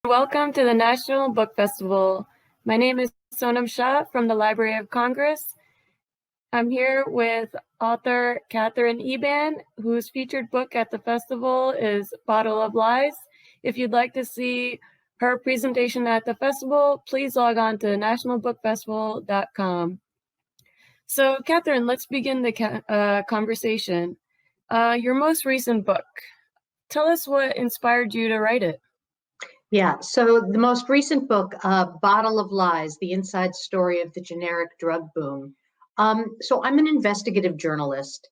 Welcome to the National Book Festival. My name is Sonam Shah from the Library of Congress. I'm here with author Katherine Eban, whose featured book at the festival is Bottle of Lies. If you'd like to see her presentation at the festival, please log on to nationalbookfestival.com. So, Katherine, let's begin the conversation. Your most recent book, tell us what inspired you to write it. Yeah, so the most recent book, Bottle of Lies, The Inside Story of the Generic Drug Boom. So I'm an investigative journalist,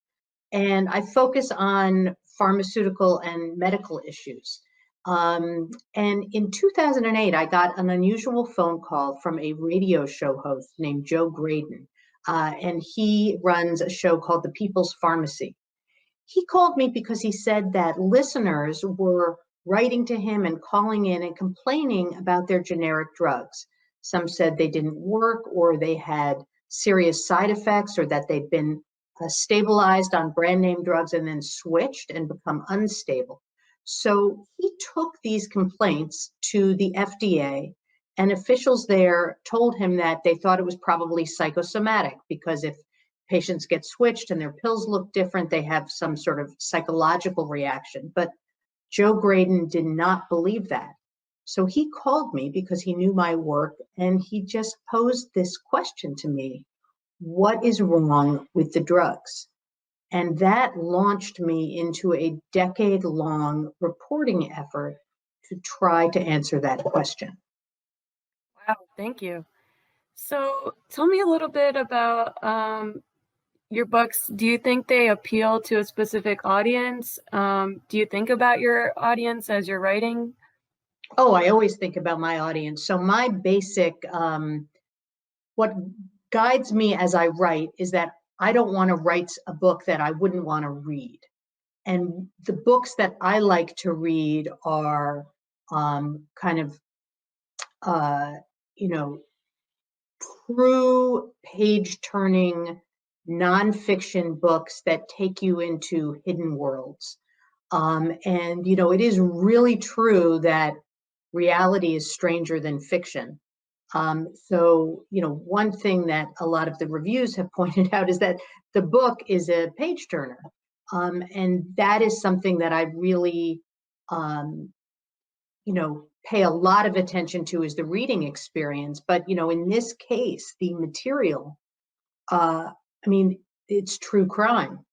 and I focus on pharmaceutical and medical issues. And in 2008, I got an unusual phone call from a radio show host named Joe Graydon, and he runs a show called The People's Pharmacy. He called me because he said that listeners were writing to him and calling in and complaining about their generic drugs. Some said they didn't work, or they had serious side effects, or that they'd been stabilized on brand name drugs and then switched and become unstable. So he took these complaints to the FDA, and officials there told him that they thought it was probably psychosomatic, because if patients get switched and their pills look different, they have some sort of psychological reaction. But Joe Graydon did not believe that. So he called me because he knew my work, and he just posed this question to me: what is wrong with the drugs? And that launched me into a decade-long reporting effort to try to answer that question. Wow, thank you. So tell me a little bit about your books. Do you think they appeal to a specific audience? Do you think about your audience as you're writing? Oh, I always think about my audience. So my basic, what guides me as I write is that I don't want to write a book that I wouldn't want to read. And the books that I like to read are kind of, you know, true page-turning nonfiction books that take you into hidden worlds. And, it is really true that reality is stranger than fiction. So, one thing that a lot of the reviews have pointed out is that the book is a page turner. And that is something that I really, pay a lot of attention to, is the reading experience. But, in this case, the material, it's true crime.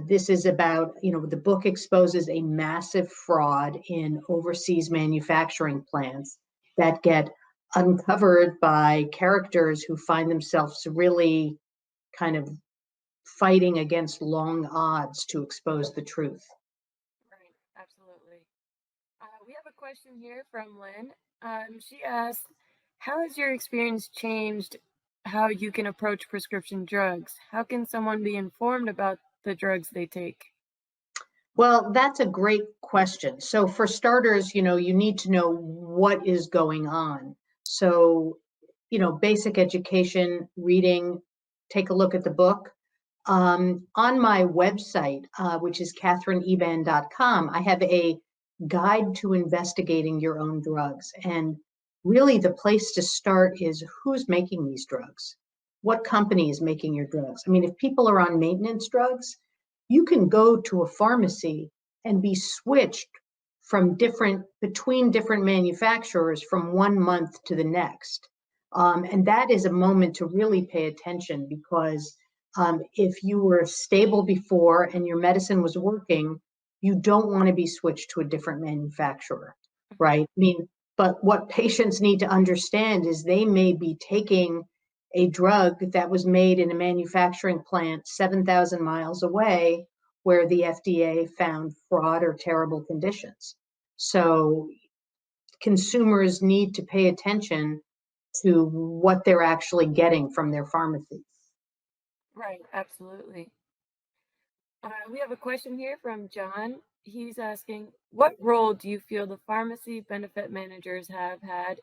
This is about, the book exposes a massive fraud in overseas manufacturing plants that get uncovered by characters who find themselves really kind of fighting against long odds to expose the truth. Right, absolutely. We have a question here from Lynn. She asked, how has your experience changed how you can approach prescription drugs? How can someone be informed about the drugs they take? Well, that's a great question. So for starters, you need to know what is going on. So, basic education, reading, take a look at the book. On my website, which is katherineeban.com, I have a guide to investigating your own drugs. And really the place to start is who's making these drugs? What company is making your drugs? I mean, if people are on maintenance drugs, you can go to a pharmacy and be switched between different manufacturers from 1 month to the next. And that is a moment to really pay attention, because if you were stable before and your medicine was working, you don't want to be switched to a different manufacturer, right? But what patients need to understand is they may be taking a drug that was made in a manufacturing plant 7,000 miles away, where the FDA found fraud or terrible conditions. So consumers need to pay attention to what they're actually getting from their pharmacies. Right, absolutely. We have a question here from John. He's asking, what role do you feel the pharmacy benefit managers have had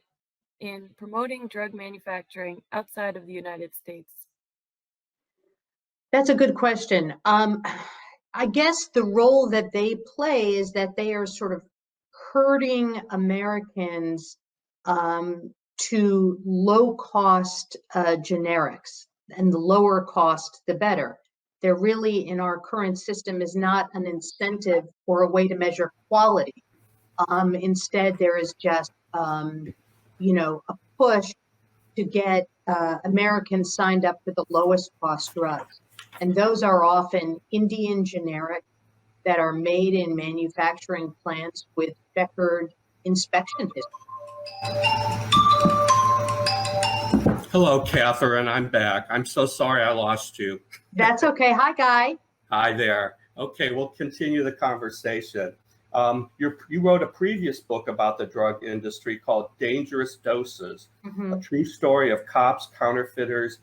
in promoting drug manufacturing outside of the United States? That's a good question. I guess the role that they play is that they are sort of herding Americans to low-cost generics, and the lower cost, the better. There really, in our current system, is not an incentive or a way to measure quality. Instead, there is just, a push to get Americans signed up for the lowest cost drugs. And those are often Indian generics that are made in manufacturing plants with checkered inspection history. Hello, Catherine. I'm back. I'm so sorry I lost you. That's okay. Hi, Guy. Hi there. Okay, we'll continue the conversation. You wrote a previous book about the drug industry called Dangerous Doses, a true story of cops, counterfeiters,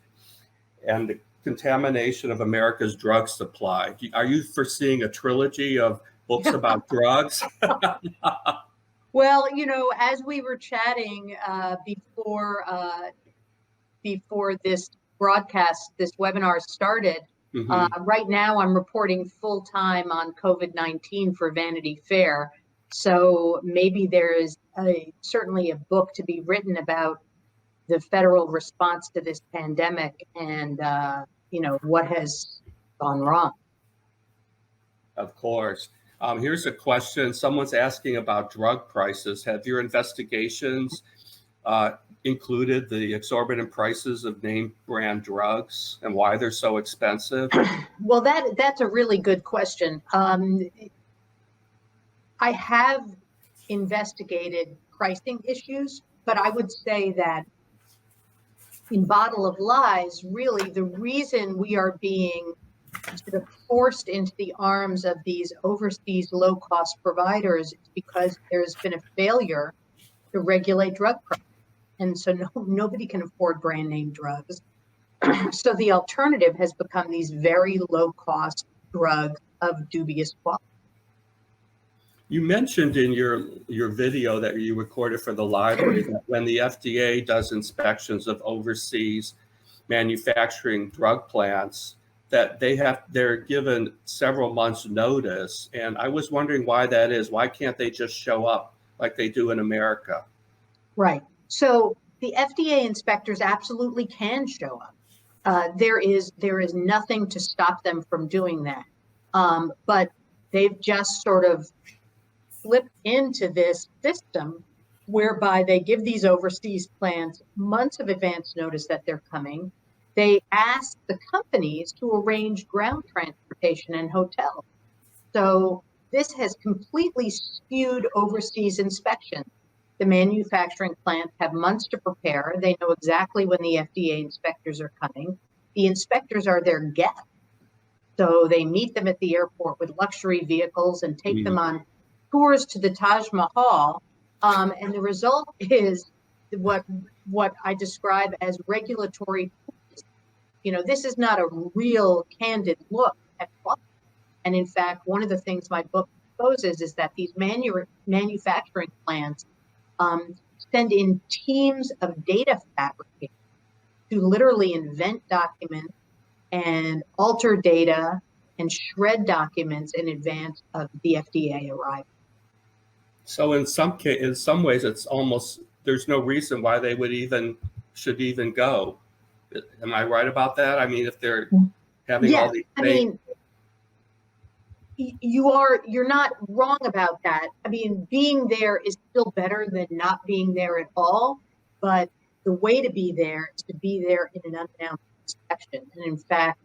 and the contamination of America's drug supply. Are you foreseeing a trilogy of books about drugs? Well, as we were chatting before this broadcast, this webinar started, right now I'm reporting full time on COVID-19 for Vanity Fair. So maybe there is certainly a book to be written about the federal response to this pandemic and, what has gone wrong. Of course. Here's a question. Someone's asking about drug prices. Have your investigations included the exorbitant prices of name brand drugs and why they're so expensive? Well, that's a really good question. I have investigated pricing issues, but I would say that in Bottle of Lies, really the reason we are being sort of forced into the arms of these overseas low-cost providers is because there's been a failure to regulate drug prices. And so nobody can afford brand name drugs. So the alternative has become these very low-cost drugs of dubious quality. You mentioned in your video that you recorded for the library that when the FDA does inspections of overseas manufacturing drug plants, that they're given several months notice. And I was wondering why that is. Why can't they just show up like they do in America? Right. So the FDA inspectors absolutely can show up. There is nothing to stop them from doing that. But they've just sort of slipped into this system whereby they give these overseas plants months of advance notice that they're coming. They ask the companies to arrange ground transportation and hotels. So this has completely skewed overseas inspections. The manufacturing plants have months to prepare. They know exactly when the FDA inspectors are coming. The inspectors are their guests. So they meet them at the airport with luxury vehicles and take them on tours to the Taj Mahal. And the result is what I describe as regulatory. This is not a real candid look at quality. And in fact, one of the things my book exposes is that these manufacturing plants send in teams of data fabricators to literally invent documents and alter data and shred documents in advance of the FDA arrival. So in some ways, it's almost, there's no reason why they should even go. Am I right about that? I mean, if they're having all these you're not wrong about that. I mean, being there is still better than not being there at all. But the way to be there is to be there in an unannounced inspection. And in fact,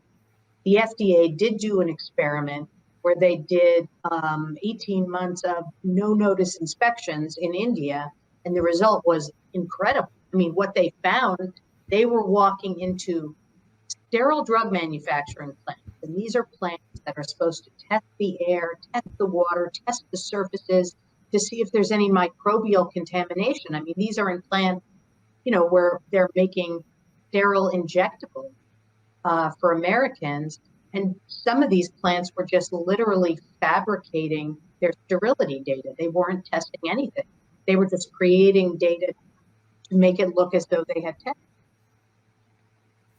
the FDA did do an experiment where they did 18 months of no notice inspections in India. And the result was incredible. I mean, what they found, they were walking into sterile drug manufacturing plants. And these are plants that are supposed to test the air, test the water, test the surfaces to see if there's any microbial contamination. I mean, these are in plants, where they're making sterile injectables for Americans. And some of these plants were just literally fabricating their sterility data. They weren't testing anything. They were just creating data to make it look as though they had tested.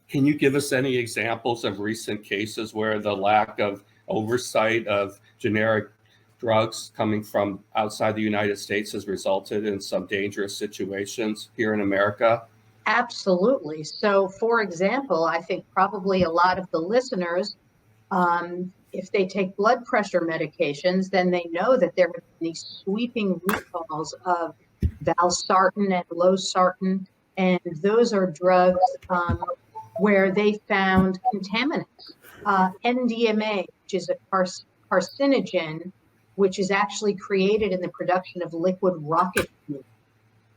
Can you give us any examples of recent cases where the lack of oversight of generic drugs coming from outside the United States has resulted in some dangerous situations here in America? Absolutely. So, for example, I think probably a lot of the listeners, if they take blood pressure medications, then they know that there have been these sweeping recalls of valsartan and losartan, and those are drugs where they found contaminants. NDMA, which is a carcinogen, which is actually created in the production of liquid rocket fuel.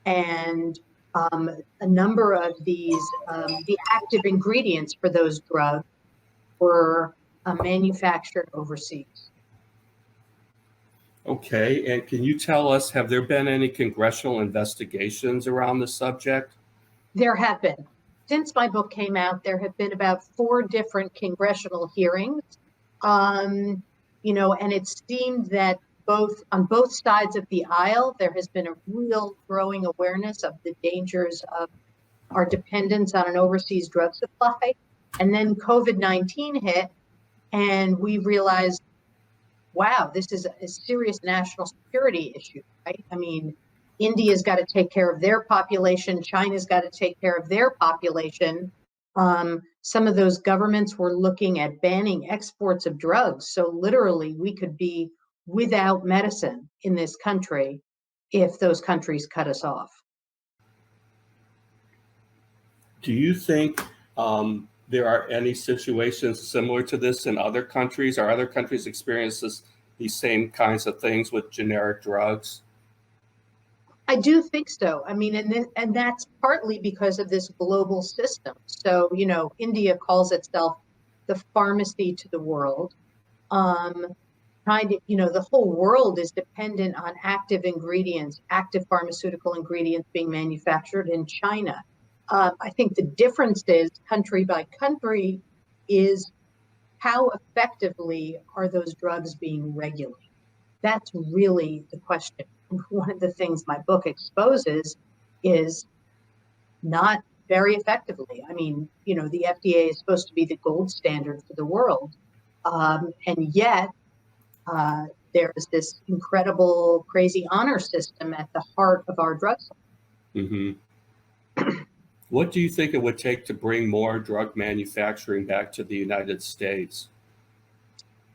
And a number of these, the active ingredients for those drugs were manufactured overseas. Okay, and can you tell us, have there been any congressional investigations around the subject? There have been. Since my book came out, there have been about 4 different congressional hearings. And it seemed that on both sides of the aisle, there has been a real growing awareness of the dangers of our dependence on an overseas drug supply. And then COVID-19 hit, and we realized, wow, this is a serious national security issue, right? I mean, India's got to take care of their population. China's got to take care of their population. Some of those governments were looking at banning exports of drugs. So literally, we could be without medicine in this country if those countries cut us off. Do you think there are any situations similar to this in other countries? Are other countries experiencing these same kinds of things with generic drugs? I do think so. I mean, and that's partly because of this global system. So, India calls itself the pharmacy to the world. The whole world is dependent on active ingredients, active pharmaceutical ingredients being manufactured in China. I think the difference is country by country is how effectively are those drugs being regulated? That's really the question. And one of the things my book exposes is not very effectively. I mean, the FDA is supposed to be the gold standard for the world. And yet there is this incredible, crazy honor system at the heart of our drug supply. Mm-hmm. What do you think it would take to bring more drug manufacturing back to the United States?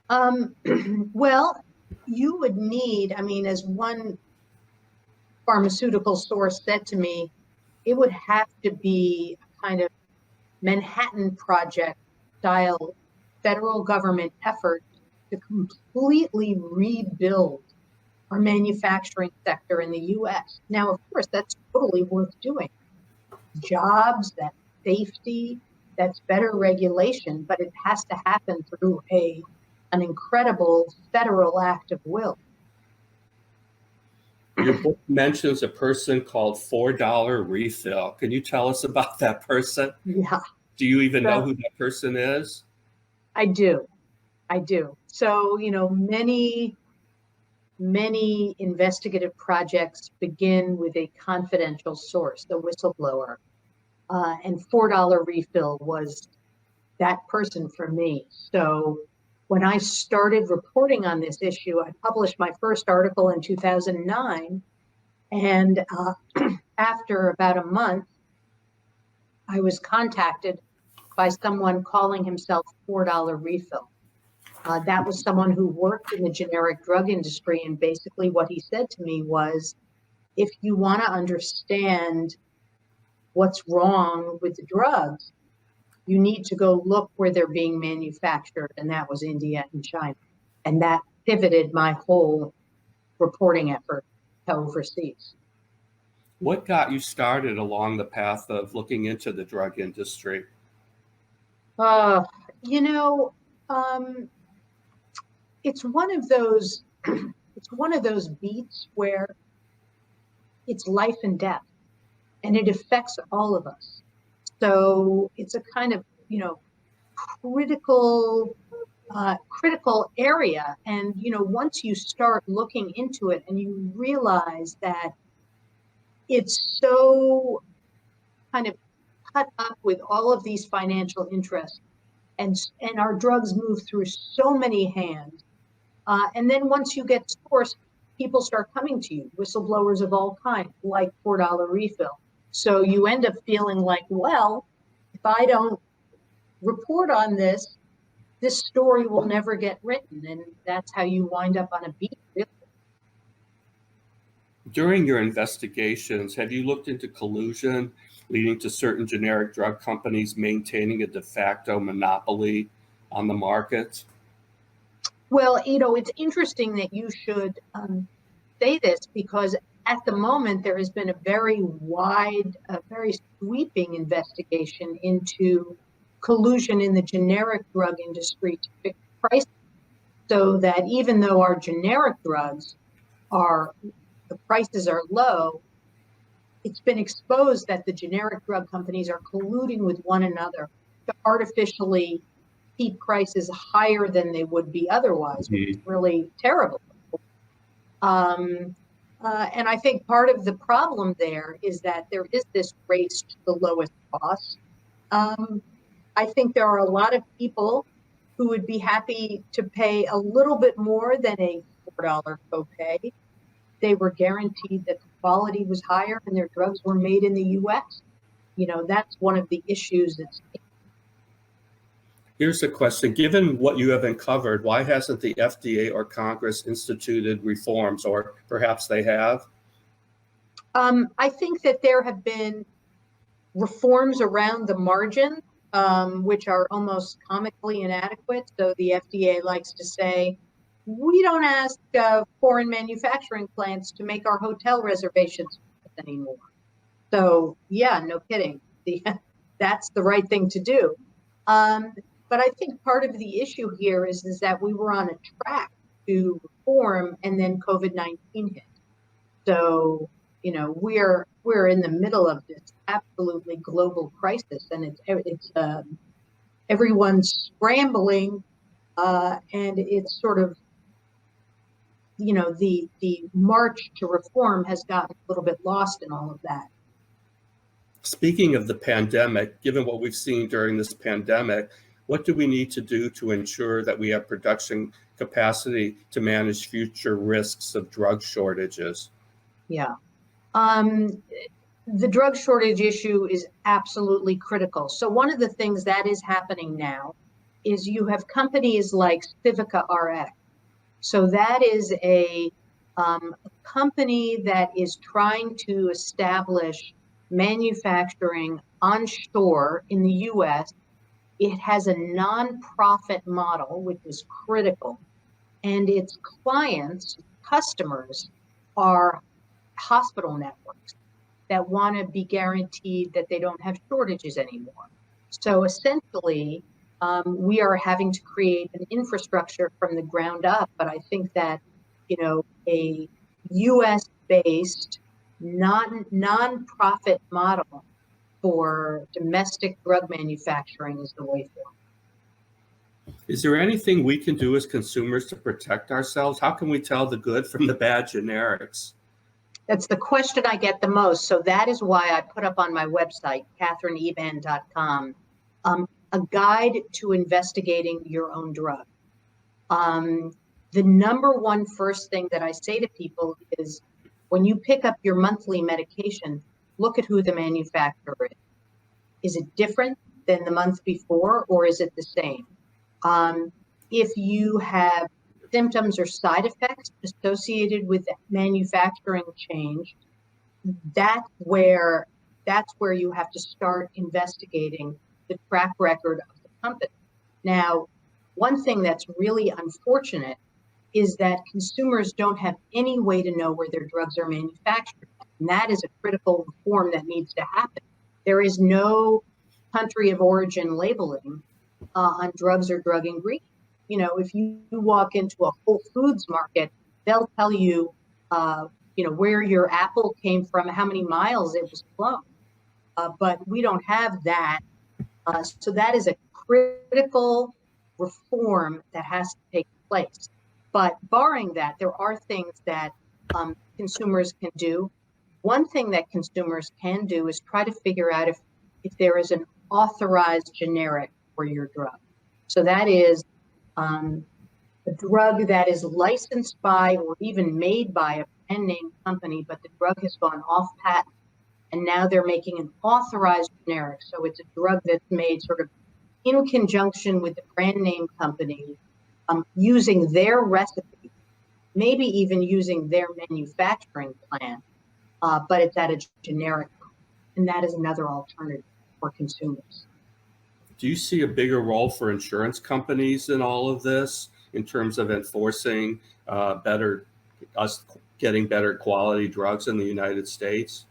Well, you would need, as one pharmaceutical source said to me, it would have to be a kind of Manhattan Project style federal government effort to completely rebuild our manufacturing sector in the US. Now, of course, that's totally worth doing. Jobs, that's safety, that's better regulation, but it has to happen through an incredible federal act of will. Your book mentions a person called $4 Refill. Can you tell us about that person? Yeah. Do you even know who that person is? I do. So, many investigative projects begin with a confidential source, the whistleblower. And $4 Refill was that person for me. So when I started reporting on this issue, I published my first article in 2009. And after about a month, I was contacted by someone calling himself $4 Refill. That was someone who worked in the generic drug industry. And basically what he said to me was, if you want to understand what's wrong with the drugs, you need to go look where they're being manufactured. And that was India and China. And that pivoted my whole reporting effort to overseas. What got you started along the path of looking into the drug industry? It's one of those beats where it's life and death, and it affects all of us. So it's a kind of critical area. And once you start looking into it and you realize that it's so kind of cut up with all of these financial interests, and our drugs move through so many hands, And then once you get sourced, people start coming to you, whistleblowers of all kinds, like $4 refill. So you end up feeling like, well, if I don't report on this, this story will never get written. And that's how you wind up on a beat, really. During your investigations, have you looked into collusion leading to certain generic drug companies maintaining a de facto monopoly on the market? Well, it's interesting that you should say this, because at the moment there has been a very wide, very sweeping investigation into collusion in the generic drug industry to fix prices, so that even though our generic drugs the prices are low, it's been exposed that the generic drug companies are colluding with one another to artificially keep prices higher than they would be otherwise, which is really terrible. And I think part of the problem there is that there is this race to the lowest cost. I think there are a lot of people who would be happy to pay a little bit more than a $4 copay. They were guaranteed that the quality was higher and their drugs were made in the US. That's one of the issues that's. Here's a question. Given what you have uncovered, why hasn't the FDA or Congress instituted reforms, or perhaps they have? I think that there have been reforms around the margin, which are almost comically inadequate. So the FDA likes to say, we don't ask foreign manufacturing plants to make our hotel reservations anymore. So yeah, no kidding. That's the right thing to do. But I think part of the issue here is that we were on a track to reform, and then COVID-19 hit. So we're in the middle of this absolutely global crisis, and it's everyone's scrambling, and it's sort of the march to reform has gotten a little bit lost in all of that. Speaking of the pandemic, given what we've seen during this pandemic, what do we need to do to ensure that we have production capacity to manage future risks of drug shortages? Yeah. The drug shortage issue is absolutely critical. So one of the things that is happening now is you have companies like Civica RX. So that is a company that is trying to establish manufacturing onshore in the US. It has a nonprofit model, which is critical, and its customers are hospital networks that want to be guaranteed that they don't have shortages anymore. So essentially, we are having to create an infrastructure from the ground up. But I think that, a US-based non-profit model for domestic drug manufacturing is the way forward. Is there anything we can do as consumers to protect ourselves? How can we tell the good from the bad generics? That's the question I get the most. So that is why I put up on my website, KatherineEban.com, a guide to investigating your own drug. The number one first thing that I say to people is, when you pick up your monthly medication, look at who the manufacturer is. Is it different than the month before, or is it the same? If you have symptoms or side effects associated with the manufacturing change, that's where you have to start investigating the track record of the company. Now, one thing that's really unfortunate is that consumers don't have any way to know where their drugs are manufactured. And that is a critical reform that needs to happen. There is no country of origin labeling on drugs or drug ingredients. If you walk into a Whole Foods market, they'll tell you, where your apple came from, how many miles it was flown. But we don't have that. So that is a critical reform that has to take place. But barring that, there are things that consumers can do. One thing that consumers can do is try to figure out if there is an authorized generic for your drug. So that is a drug that is licensed by or even made by a brand name company, but the drug has gone off patent, and now they're making an authorized generic. So it's a drug that's made sort of in conjunction with the brand name company, using their recipe, maybe even using their manufacturing plant, but it's at a generic, and that is another alternative for consumers. Do you see a bigger role for insurance companies in all of this in terms of enforcing us getting better quality drugs in the United States?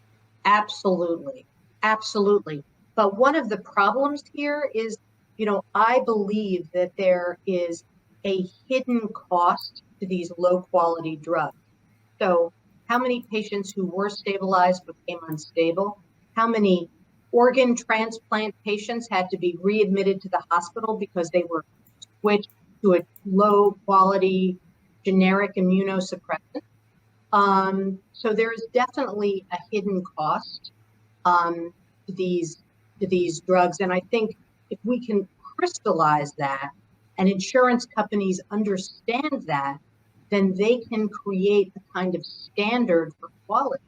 Absolutely. Absolutely. But one of the problems here is, I believe that there is a hidden cost to these low quality drugs. So how many patients who were stabilized became unstable? How many organ transplant patients had to be readmitted to the hospital because they were switched to a low quality generic immunosuppressant? So there is definitely a hidden cost to these drugs. And I think if we can crystallize that and insurance companies understand that, then they can create a kind of standard for quality.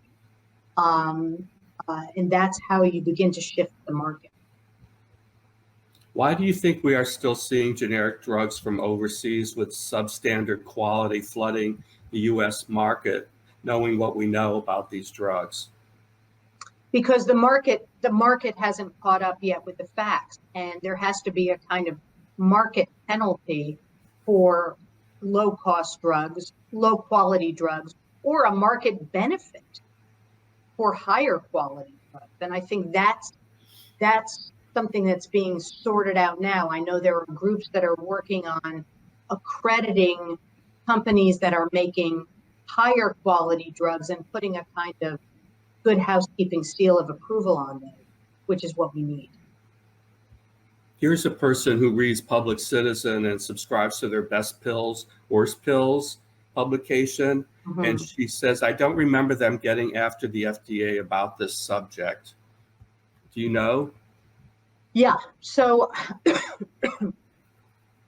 And that's how you begin to shift the market. Why do you think we are still seeing generic drugs from overseas with substandard quality flooding the US market, knowing what we know about these drugs? Because the market hasn't caught up yet with the facts, and there has to be a kind of market penalty for low cost drugs, low quality drugs, or a market benefit for higher quality drugs. And I think that's something that's being sorted out now. I know there are groups that are working on accrediting companies that are making higher quality drugs and putting a kind of good housekeeping seal of approval on them, which is what we need. Here's a person who reads Public Citizen and subscribes to their Best Pills, Worst Pills publication. Mm-hmm. And she says, I don't remember them getting after the FDA about this subject. Do you know? Yeah, so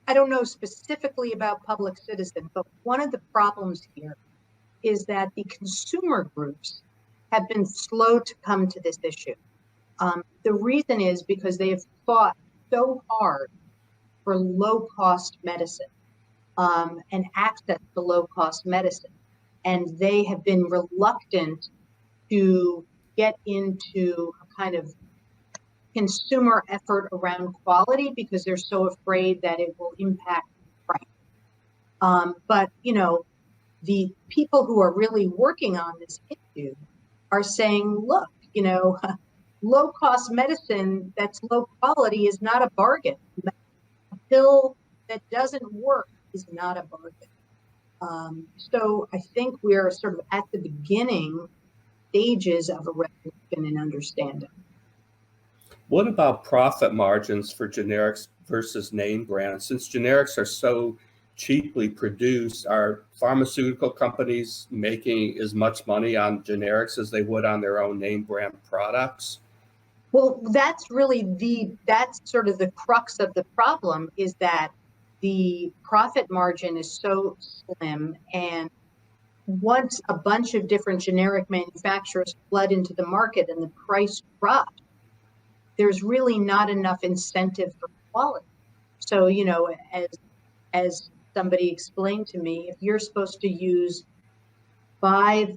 I don't know specifically about Public Citizen, but one of the problems here is that the consumer groups have been slow to come to this issue. The reason is because they have fought so hard for low-cost medicine and access to low-cost medicine, and they have been reluctant to get into a kind of consumer effort around quality because they're so afraid that it will impact price. But the people who are really working on this issue are saying, look, low-cost medicine that's low quality is not a bargain. A pill that doesn't work is not a bargain. So I think we're sort of at the beginning stages of a revolution in understanding. What about profit margins for generics versus name brands? Since generics are so cheaply produced, are pharmaceutical companies making as much money on generics as they would on their own name brand products? Well, that's sort of the crux of the problem, is that the profit margin is so slim, and once a bunch of different generic manufacturers flood into the market and the price drops, there's really not enough incentive for quality. So, as somebody explained to me, if you're supposed to use 5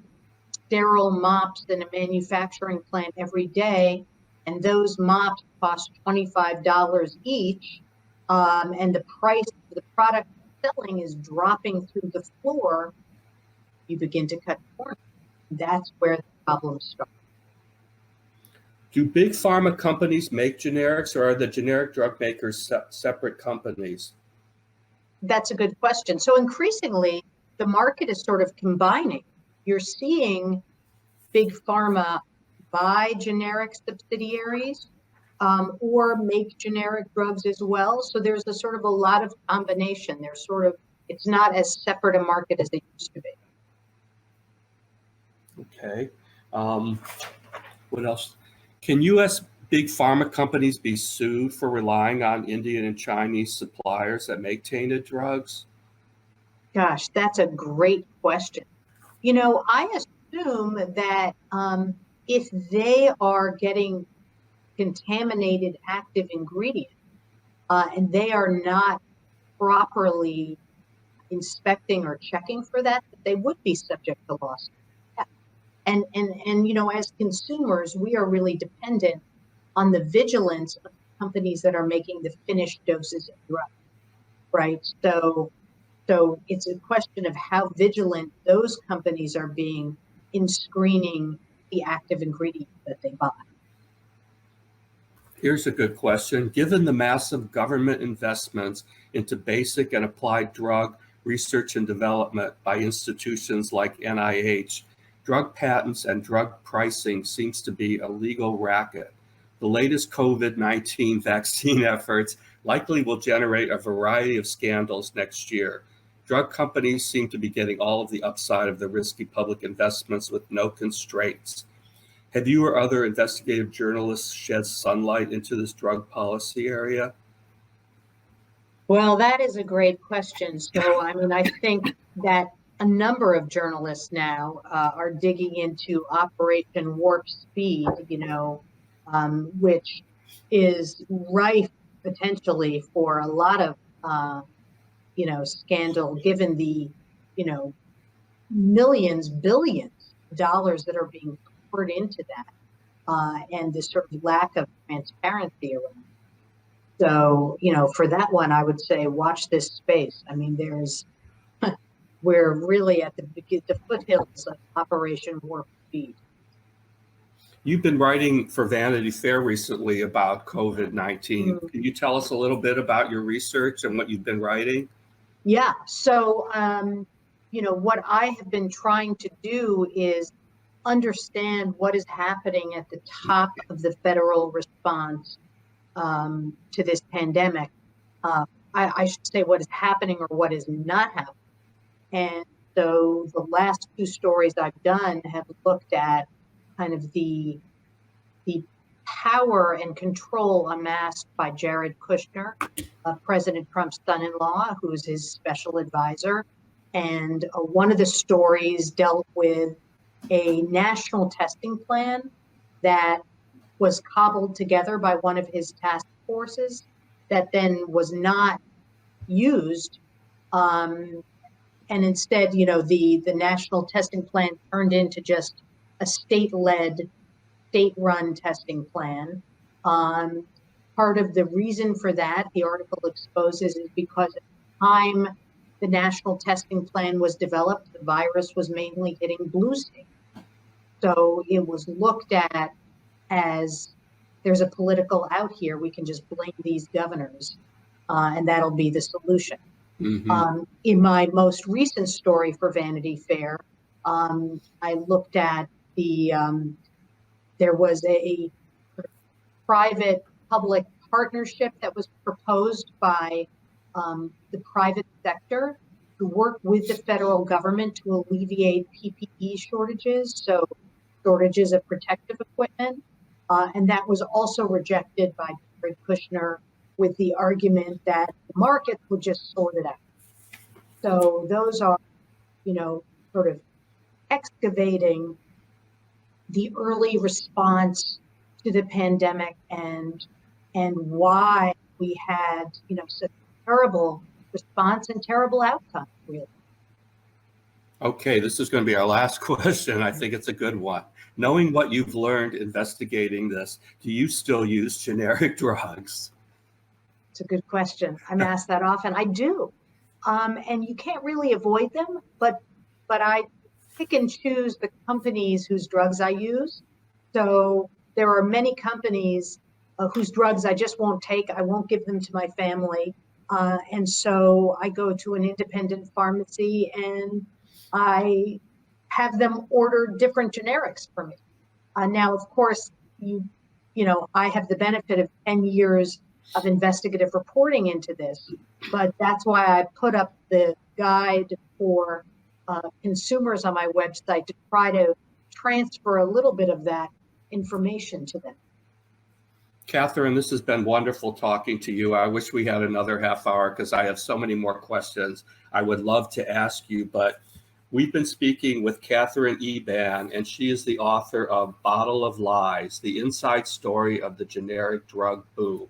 sterile mops in a manufacturing plant every day, and those mops cost $25 each, and the price of the product selling is dropping through the floor, you begin to cut corners. That's where the problems start. Do big pharma companies make generics, or are the generic drug makers separate companies? That's a good question. So increasingly, the market is sort of combining. You're seeing big pharma buy generic subsidiaries or make generic drugs as well. So there's a sort of a lot of combination. It's not as separate a market as it used to be. Okay. What else? Can U.S. big pharma companies be sued for relying on Indian and Chinese suppliers that make tainted drugs? Gosh, that's a great question. I assume that if they are getting contaminated active ingredients and they are not properly inspecting or checking for that they would be subject to lawsuit. Yeah. And as consumers, we are really dependent on the vigilance of companies that are making the finished doses of drugs, right? So it's a question of how vigilant those companies are being in screening the active ingredients that they buy. Here's a good question. Given the massive government investments into basic and applied drug research and development by institutions like NIH, drug patents and drug pricing seems to be a legal racket. The latest COVID-19 vaccine efforts likely will generate a variety of scandals next year. Drug companies seem to be getting all of the upside of the risky public investments with no constraints. Have you or other investigative journalists shed sunlight into this drug policy area? Well, that is a great question. So, I think that a number of journalists now are digging into Operation Warp Speed, which is rife potentially for a lot of, scandal, given the, millions, billions of dollars that are being poured into that, and the sort of lack of transparency around. So, for that one, I would say watch this space. We're really at the foothills of Operation Warp Speed. You've been writing for Vanity Fair recently about COVID-19. Can you tell us a little bit about your research and what you've been writing? Yeah. So, what I have been trying to do is understand what is happening at the top of the federal response to this pandemic. I should say what is happening or what is not happening. And so the last two stories I've done have looked at kind of the power and control amassed by Jared Kushner, President Trump's son-in-law, who's his special advisor. And one of the stories dealt with a national testing plan that was cobbled together by one of his task forces that then was not used. And instead, the national testing plan turned into just a state-led, state-run testing plan. Part of the reason for that, the article exposes, is because at the time the national testing plan was developed, the virus was mainly hitting blue states. So it was looked at as there's a political out here, we can just blame these governors, and that'll be the solution. Mm-hmm. In my most recent story for Vanity Fair, I looked at there was a private-public partnership that was proposed by the private sector to work with the federal government to alleviate PPE shortages, so shortages of protective equipment. And that was also rejected by Jared Kushner with the argument that the markets would just sort it out. So those are, sort of excavating the early response to the pandemic and why we had, such terrible response and terrible outcomes, really. Okay, this is going to be our last question. I think it's a good one. Knowing what you've learned investigating this, do you still use generic drugs? It's a good question. I'm asked that often. I do. And you can't really avoid them, but I pick and choose the companies whose drugs I use. So there are many companies whose drugs I just won't take. I won't give them to my family. And so I go to an independent pharmacy and I have them order different generics for me. Now, of course, I have the benefit of 10 years of investigative reporting into this, but that's why I put up the guide for consumers on my website to try to transfer a little bit of that information to them. Katherine, this has been wonderful talking to you. I wish we had another half hour because I have so many more questions I would love to ask you, but we've been speaking with Katherine Eban, and she is the author of Bottle of Lies, the inside story of the generic drug boom.